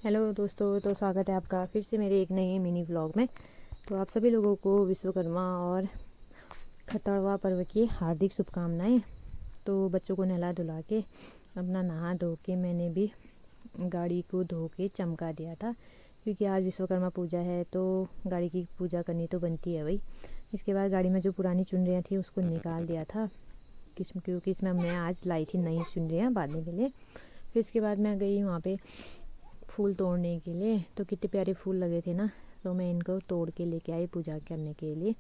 Hello दोस्तों, तो स्वागत है आपका फिर से मेरे एक नए मिनी व्लॉग में। तो आप सभी लोगों को विश्वकर्मा और खतरवा पर्व की हार्दिक शुभकामनाएं। तो बच्चों को नहला धुला के अपना नहा धो के मैंने भी गाड़ी को धो के चमका दिया था, क्योंकि आज विश्वकर्मा पूजा है तो गाड़ी की पूजा करनी तो बनती है भाई। इसके बाद गाड़ी में जो पुरानी चुनरियाँ थी उसको निकाल दिया था, क्योंकि इसमें मैं आज लाई थी नई चुनरियाँ बांधने के लिए। फिर इसके बाद मैं गई वहाँ पे फूल तोड़ने के लिए। तो कितने प्यारे फूल लगे थे ना, तो मैं इनको तोड़ के लेके आई पूजा करने के लिए।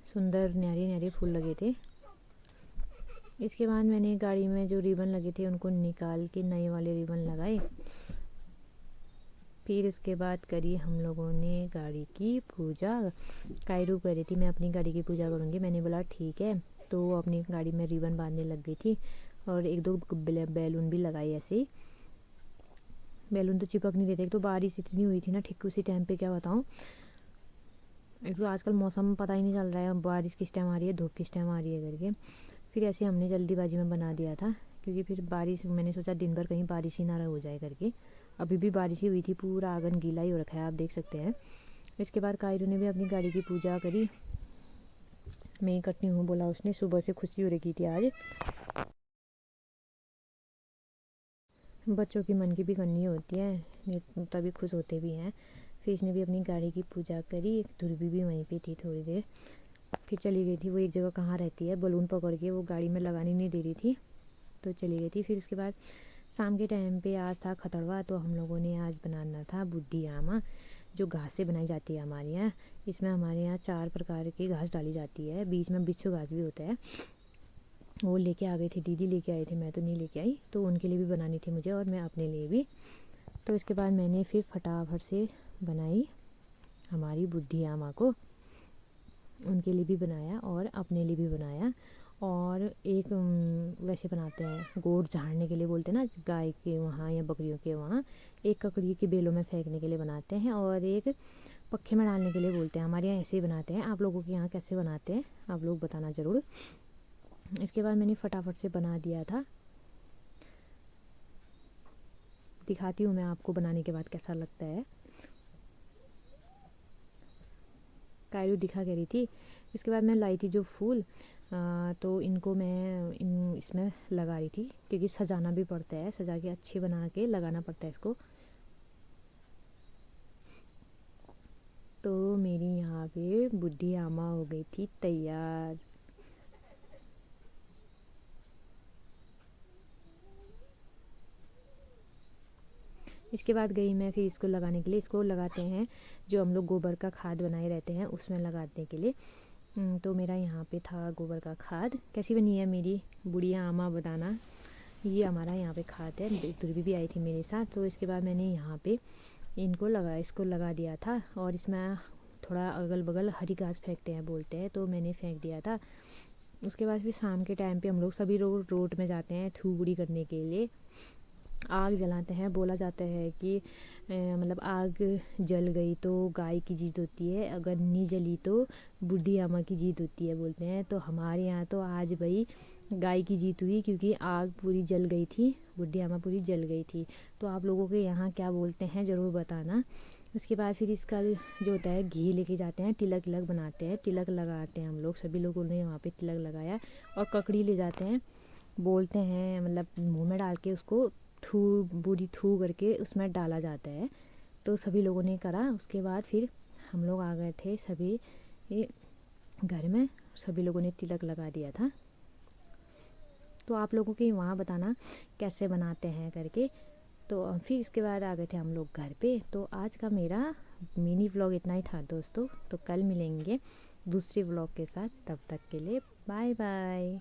सुंदर न्यारे न्यारे फूल लगे थे। इसके बाद मैंने गाड़ी में जो रिबन लगे थे उनको निकाल के नए वाले रिबन लगाए। फिर उसके बाद करी हम लोगों ने गाड़ी की पूजा। कायरू कह रही थी मैं अपनी गाड़ी की पूजा करूँगी, मैंने बोला ठीक है। तो वो अपनी गाड़ी में रिबन बांधने लग गई थी और एक दो बैलून भी लगाई ऐसे ही। बैलून तो चिपक नहीं रहे थे, एक तो बारिश इतनी हुई थी ना ठीक उसी टाइम पे, क्या बताऊँ। एक तो आजकल मौसम पता ही नहीं चल रहा है, बारिश किस टाइम आ रही है धूप किस टाइम आ रही है करके। फिर ऐसे हमने जल्दीबाजी में बना दिया था, क्योंकि फिर बारिश, मैंने सोचा दिन भर कहीं बारिश ही ना हो जाए करके। अभी भी बारिश ही हुई थी, पूरा आंगन गीला ही हो रखा है, आप देख सकते हैं। इसके बाद कायरू ने भी अपनी गाड़ी की पूजा करी। मैं ही करती हूँ बोला उसने, सुबह से खुशी हो रखी थी आज। बच्चों की मन की भी करनी होती है, तभी खुश होते भी हैं। फिर इसने भी अपनी गाड़ी की पूजा करी। ध्रुवी भी वहीं पे थी थोड़ी देर, फिर चली गई थी। वो एक जगह कहाँ रहती है, बलून पकड़ के वो गाड़ी में लगाने नहीं दे रही थी, तो चली गई थी। फिर उसके बाद शाम के टाइम पे आज था खतरवा, तो हम लोगों ने आज बनाना था बुड्ढी आमा, जो घास से बनाई जाती है हमारे यहाँ। इसमें हमारे यहाँ 4 प्रकार की घास डाली जाती है, बीच में बिच्छू घास भी होता है। वो लेके आ गई थी, दीदी लेके आई थी, मैं तो नहीं लेके आई। तो उनके लिए भी बनानी थी मुझे और मैं अपने लिए भी। तो इसके बाद मैंने फिर फटाफट से बनाई हमारी बुड्ढी आमा को, उनके लिए भी बनाया और अपने लिए भी बनाया। और एक वैसे बनाते हैं गोड़ झाड़ने के लिए, बोलते हैं ना गाय के वहाँ या बकरियों के वहाँ, एक ककड़ी के बेलों में फेंकने के लिए बनाते हैं और एक पक्खे में डालने के लिए बोलते हैं। हमारे यहाँ ऐसे ही बनाते हैं, आप लोगों के यहाँ कैसे बनाते हैं आप लोग बताना ज़रूर। इसके बाद मैंने फटाफट से बना दिया था, दिखाती हूँ मैं आपको बनाने के बाद कैसा लगता है। कायरू दिखा कह रही थी। इसके बाद मैं लाई थी जो फूल, तो इनको मैं इसमें लगा रही थी, क्योंकि सजाना भी पड़ता है, सजा के अच्छे बना के लगाना पड़ता है इसको। तो मेरी यहाँ पे बुड्ढी आमा हो गई थी तैयार। इसके बाद गई मैं फिर इसको लगाने के लिए। इसको लगाते हैं जो हम लोग गोबर का खाद बनाए रहते हैं उसमें लगाने के लिए। तो मेरा यहाँ पे था गोबर का खाद। कैसी बनी है मेरी बुढ़िया आमा बताना। ये हमारा यहाँ पे खाद है, ध्रुवी भी आई थी मेरे साथ। तो इसके बाद मैंने यहाँ पे इसको लगा दिया था, और इसमें थोड़ा अगल बगल हरी घास फेंकते हैं बोलते हैं, तो मैंने फेंक दिया था। उसके बाद फिर शाम के टाइम पे हम लोग सभी लोग रोड में जाते हैं थूबड़ी करने के लिए, आग जलाते हैं। बोला जाता है कि मतलब आग जल गई तो गाय की जीत होती है, अगर नहीं जली तो बुढ़ी अम्मा की जीत होती है बोलते हैं। तो हमारे यहाँ तो आज भाई गाय की जीत हुई, क्योंकि आग पूरी जल गई थी, बुढ़ी अम्मा पूरी जल गई थी। तो आप लोगों के यहाँ क्या बोलते हैं ज़रूर बताना। उसके बाद फिर इसका जो होता है घी लेके जाते हैं, तिलक विलक बनाते हैं, तिलक लगाते हैं हम लोग, सभी लोगों ने वहाँ पे तिलक लगाया। और ककड़ी ले जाते हैं, बोलते हैं मतलब मुँह में डाल के उसको थू बूढ़ी थू करके उसमें डाला जाता है। तो सभी लोगों ने करा। उसके बाद फिर हम लोग आ गए थे सभी घर में, सभी लोगों ने तिलक लगा दिया था। तो आप लोगों के वहाँ बताना कैसे बनाते हैं करके। तो फिर इसके बाद आ गए थे हम लोग घर पे। तो आज का मेरा मिनी व्लॉग इतना ही था दोस्तों। तो कल मिलेंगे दूसरे व्लॉग के साथ, तब तक के लिए बाय बाय।